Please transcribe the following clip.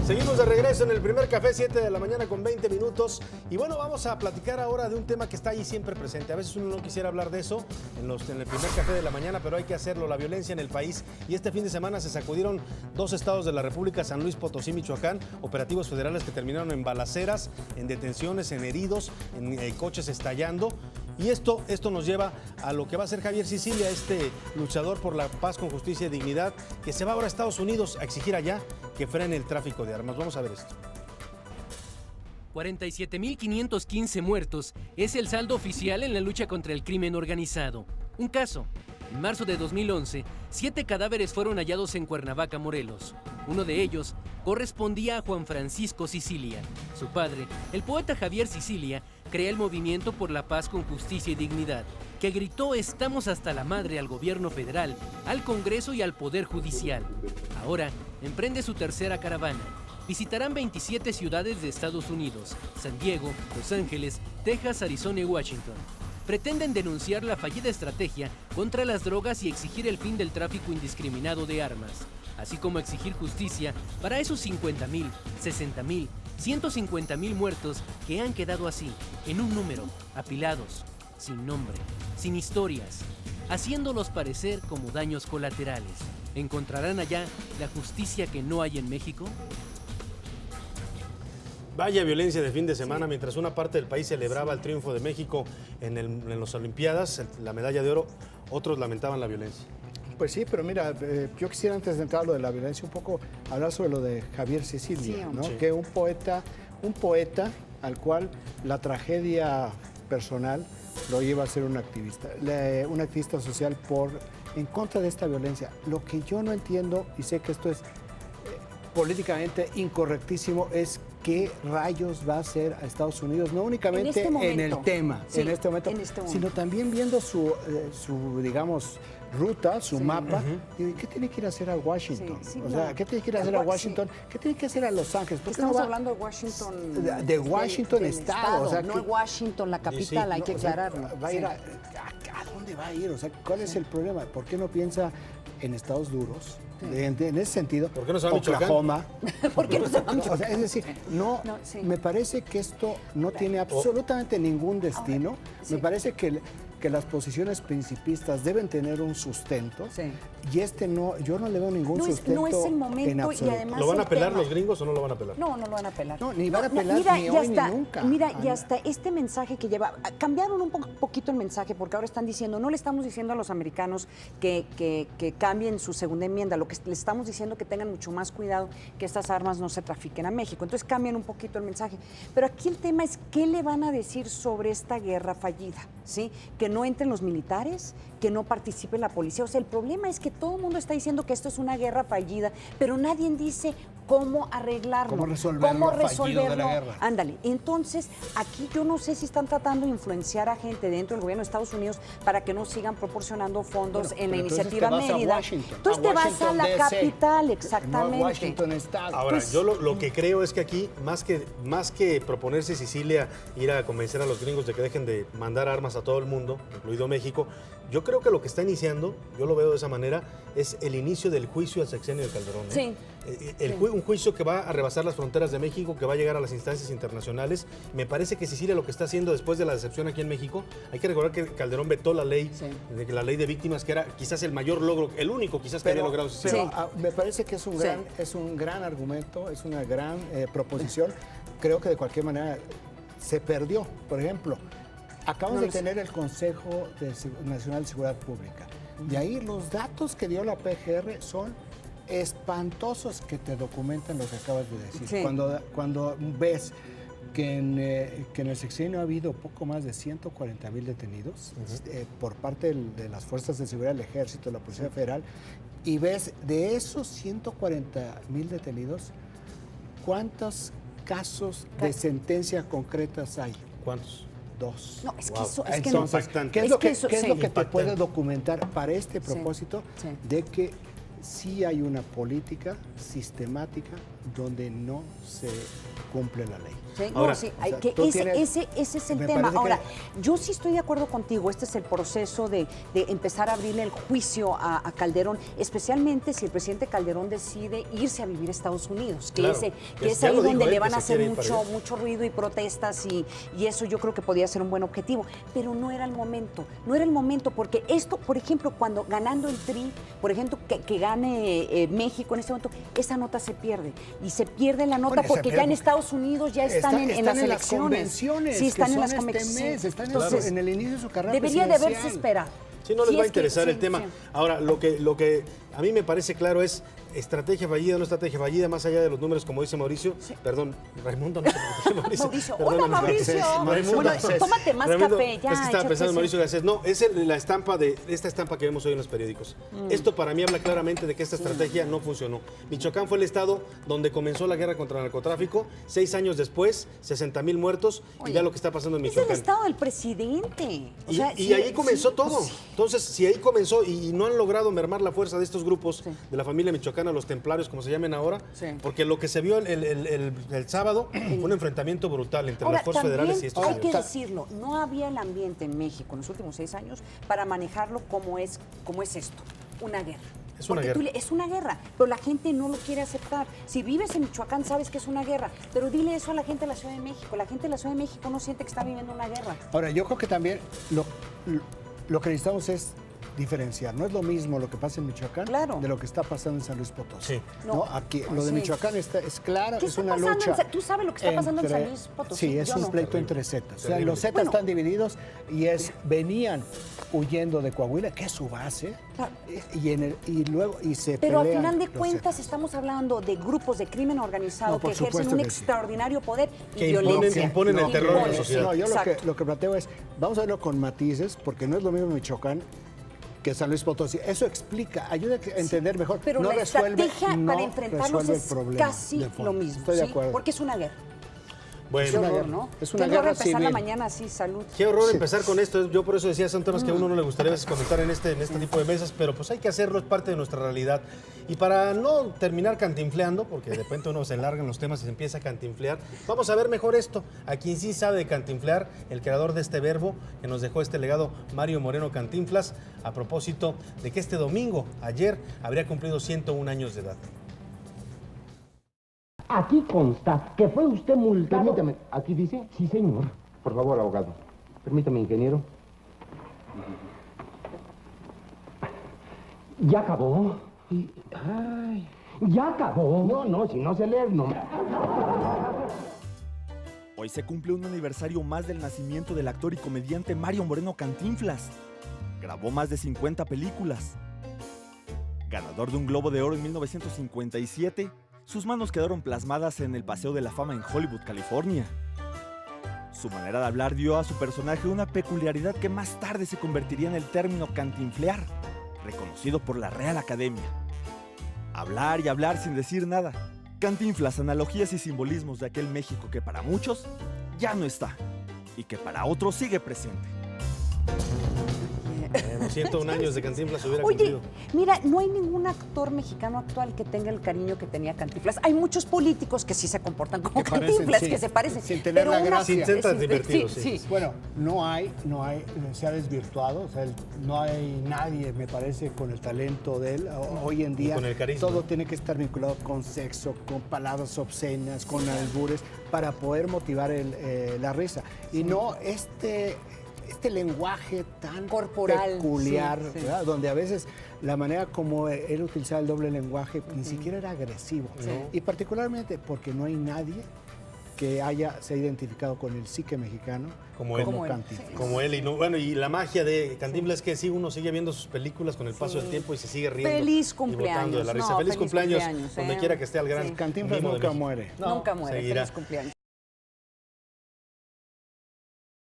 Seguimos de regreso en el primer café, 7 de la mañana con 20 minutos. Y bueno, vamos a platicar ahora de un tema que está ahí siempre presente. A veces uno no quisiera hablar de eso en el primer café de la mañana, pero hay que hacerlo, la violencia en el país. Y este fin de semana se sacudieron 2 estados de la República, San Luis Potosí, Michoacán, operativos federales que terminaron en balaceras, en detenciones, en heridos, en coches estallando. Y esto nos lleva a lo que va a ser Javier Sicilia, este luchador por la paz con justicia y dignidad, que se va ahora a Estados Unidos a exigir allá que frene el tráfico de armas. Vamos a ver esto. 47.515 muertos es el saldo oficial en la lucha contra el crimen organizado. Un caso. En marzo de 2011, 7 cadáveres fueron hallados en Cuernavaca, Morelos. Uno de ellos correspondía a Juan Francisco Sicilia. Su padre, el poeta Javier Sicilia, crea el Movimiento por la Paz con Justicia y Dignidad, que gritó "Estamos hasta la madre" al gobierno federal, al Congreso y al Poder Judicial. Ahora emprende su tercera caravana. Visitarán 27 ciudades de Estados Unidos: San Diego, Los Ángeles, Texas, Arizona y Washington. Pretenden denunciar la fallida estrategia contra las drogas y exigir el fin del tráfico indiscriminado de armas, así como exigir justicia para esos 50,000, 60,000, 150,000 muertos que han quedado así, en un número, apilados, sin nombre, sin historias, haciéndolos parecer como daños colaterales. ¿Encontrarán allá la justicia que no hay en México? Vaya violencia de fin de semana, mientras una parte del país celebraba el triunfo de México en las Olimpiadas, la medalla de oro, otros lamentaban la violencia. Pues sí, pero mira, yo quisiera antes de entrar a lo de la violencia un poco hablar sobre lo de Javier Sicilia, ¿no? Sí. Que un poeta al cual la tragedia personal lo lleva a ser un activista social en contra de esta violencia. Lo que yo no entiendo, y sé que esto es políticamente incorrectísimo, es qué rayos va a hacer a Estados Unidos, no únicamente en el tema, sí, en este momento, sino también viendo su digamos, ruta, su mapa. ¿Y qué tiene que ir a hacer a Washington? O sea, ¿qué tiene que ir a hacer a Washington? ¿Qué tiene que hacer a Los Ángeles? Estamos hablando de Washington. De Washington Estado. O sea, no Washington, la capital, hay que aclararlo. Va a ir ¿a dónde va a ir? O sea, ¿cuál es el problema? ¿Por qué no piensa en estados duros? En ese sentido, ¿por qué no se va a Oklahoma? ¿Por qué no se va a O sea, es decir, me parece que esto no tiene absolutamente ningún destino. Me parece que las posiciones principistas deben tener un sustento, y yo no le veo ningún sustento. No es el momento, en absoluto. Y además ¿Lo van a apelar los gringos o no lo van a apelar? No lo van a apelar. No, ni van a apelar ni hoy ni nunca. Mira, y hasta este mensaje que lleva, cambiaron un poquito el mensaje, porque ahora están diciendo, no le estamos diciendo a los americanos que cambien su segunda enmienda, lo que le estamos diciendo que tengan mucho más cuidado que estas armas no se trafiquen a México. Entonces cambian un poquito el mensaje. Pero aquí el tema es, ¿qué le van a decir sobre esta guerra fallida? ¿Sí? Que no entren los militares, que no participe la policía. O sea, el problema es que todo el mundo está diciendo que esto es una guerra fallida, pero nadie dice cómo arreglarlo. ¿Cómo resolverlo? De la guerra. Ándale. Entonces, aquí yo no sé si están tratando de influenciar a gente dentro del gobierno de Estados Unidos para que no sigan proporcionando fondos en la iniciativa Mérida. Entonces te vas a la capital, exactamente. No a Washington Estado. Ahora, yo lo que creo es que aquí, más que proponerse Sicilia ir a convencer a los gringos de que dejen de mandar armas a todo el mundo, incluido México, yo creo que lo que está iniciando, yo lo veo de esa manera, es el inicio del juicio al sexenio de Calderón. Sí. Un juicio que va a rebasar las fronteras de México, que va a llegar a las instancias internacionales. Me parece que Sicilia lo que está haciendo después de la decepción aquí en México, hay que recordar que Calderón vetó la ley, la ley de víctimas, que era quizás el mayor logro, el único quizás que había logrado Sicilia. Pero me parece que es un gran argumento, es una gran proposición. Creo que de cualquier manera se perdió. Por ejemplo, acabamos de tener el Consejo Nacional de Seguridad Pública. De ahí los datos que dio la PGR son espantosos, que te documentan lo que acabas de decir. Sí. Cuando ves que en el sexenio ha habido poco más de 140,000 detenidos por parte de las fuerzas de seguridad, el Ejército, la Policía Federal, y ves de esos 140,000 detenidos, ¿cuántos casos de sentencia concretas hay? ¿Cuántos? 2. No, es que eso es que Entonces, no. ¿qué es lo que te puede documentar para este propósito de que sí hay una política sistemática donde no se cumple la ley. Sí, Ahora, no, sí, hay o sea, que tú ese es el me tema. parece Ahora, que- yo sí estoy de acuerdo contigo, este es el proceso de empezar a abrirle el juicio a Calderón, especialmente si el presidente Calderón decide irse a vivir a Estados Unidos, que, Claro, que es ya ahí lo dijo donde él, le que van a se quiere hacer ir para allá. mucho ruido y protestas y eso yo creo que podía ser un buen objetivo, pero no era el momento, porque esto, por ejemplo, cuando ganando el Tri, por ejemplo, que gane México en este momento, esa nota se pierde, y se pierde la nota Bueno, porque ya en Estados Unidos ya están en las elecciones. convenciones, Sí, están que en las son convenciones. mes, están Entonces, en el inicio de su carrera debería de presidencial. haberse esperado. Sí, no les Sí, va a es que- interesar el sí, tema. sí. Ahora, lo que a mí me parece claro es estrategia fallida, no estrategia fallida, más allá de los números, como dice Mauricio. Perdón, Raimundo, no te preocupes, Mauricio. Mauricio, Perdóname, hola Mauricio. Raimundo Bueno, Garcés. tómate más Raimundo, café, ya. Es que estaba échate pensando en ese. Mauricio Garcés. No, es la estampa de esta estampa que vemos hoy en los periódicos. Esto para mí habla claramente de que esta estrategia no funcionó. Michoacán fue el estado donde comenzó la guerra contra el narcotráfico. 6 años después, 60,000 muertos. Oye, y vea lo que está pasando en Es el Michoacán. estado del presidente. O Y, sea, y sí, ahí comenzó sí, todo. pues sí. Entonces, si ahí comenzó y no han logrado mermar la fuerza de estos grupos Sí. de la familia michoacana, los templarios, como se llamen ahora, Sí. porque lo que se vio el sábado fue un enfrentamiento brutal entre Ahora, las fuerzas también federales y estos hay que señores. decirlo, no había el ambiente en México en los últimos 6 años para manejarlo como es esto, una guerra. Es una Porque guerra. es una guerra, pero la gente no lo quiere aceptar. Si vives en Michoacán sabes que es una guerra, pero dile eso a la gente de la Ciudad de México. La gente de la Ciudad de México no siente que está viviendo una guerra. Ahora, yo creo que también lo que necesitamos es diferenciar. No es lo mismo lo que pasa en Michoacán Claro. de lo que está pasando en San Luis Potosí. Sí. ¿no? Aquí, lo de Sí. Michoacán es claro, ¿Qué es está una pasando lucha. ¿Tú sabes lo que está pasando en San Luis Potosí? Sí, es Yo un no. pleito Terrible. entre zetas. O sea, Terrible. los zetas Bueno. están divididos y venían huyendo de Coahuila, que es su base, Claro. y se Pero al pelean final de los cuentas zetas. estamos hablando de grupos de crimen organizado No, por que ejercen supuesto un que sí. extraordinario poder y Que imponen- violencia. imponen el terror en la No, sociedad. No, yo Exacto. lo que planteo es, vamos a verlo con matices, porque no es lo mismo Michoacán que San Luis Potosí. Eso explica, ayuda a entender mejor. Pero no la resuelve, estrategia no para enfrentarlos resuelve es el problema casi de fondo. lo mismo. Estoy de ¿sí? acuerdo. Porque es una guerra. Qué Bueno, una horror, guerra. ¿no? Es una Qué horror guerra empezar la civil. mañana así, salud. qué horror empezar con esto. Yo por eso decía, son temas que a uno no le gustaría a veces comentar en este tipo de mesas, pero pues hay que hacerlo, es parte de nuestra realidad. Y para no terminar cantinfleando, porque de repente uno se enlarga en los temas y se empieza a cantinflear, vamos a ver mejor esto. A quien sí sabe de cantinflear, el creador de este verbo que nos dejó este legado, Mario Moreno Cantinflas, a propósito de que este domingo, ayer, habría cumplido 101 años de edad. Aquí consta que fue usted multado. Permítame, ¿aquí dice? Sí, señor. Por favor, abogado. Permítame, ingeniero. ¿Ya acabó? Ay. ¿Ya acabó? No, si no sé leer, no. Hoy se cumple un aniversario más del nacimiento del actor y comediante Mario Moreno Cantinflas. Grabó más de 50 películas. Ganador de un Globo de Oro en 1957, sus manos quedaron plasmadas en el Paseo de la Fama en Hollywood, California. Su manera de hablar dio a su personaje una peculiaridad que más tarde se convertiría en el término cantinflear, reconocido por la Real Academia. Hablar y hablar sin decir nada. Cantinflas, analogías y simbolismos de aquel México que para muchos ya no está y que para otros sigue presente. Bueno, 101 años de Cantinflas hubiera Oye, cumplido. mira, no hay ningún actor mexicano actual que tenga el cariño que tenía Cantinflas. Hay muchos políticos que sí se comportan como Que parecen, Cantinflas, sí. que se parecen. Sin tener la gracia. Sin ser tan divertidos, sí. Bueno, no hay, se ha desvirtuado, o sea, no hay nadie, me parece, con el talento de él. Hoy en día con el carisma. todo tiene que estar vinculado con sexo, con palabras obscenas, con albures, para poder motivar la risa. Y no este lenguaje tan Corporal, peculiar, sí, sí. ¿verdad? Donde a veces la manera como él utilizaba el doble lenguaje ni siquiera era agresivo. Y particularmente porque no hay nadie que se ha identificado con el psique mexicano Como él. Como él, Cantinflas. sí. Como él, y la magia de Cantinflas es que sí, uno sigue viendo sus películas con el paso del tiempo y se sigue riendo. Feliz y botando de cumpleaños. la risa. No, feliz feliz cumpleaños, cumpleaños, donde quiera que esté el gran Cantinflas mimo de nunca México. muere. No, Nunca muere. seguirá. Feliz cumpleaños.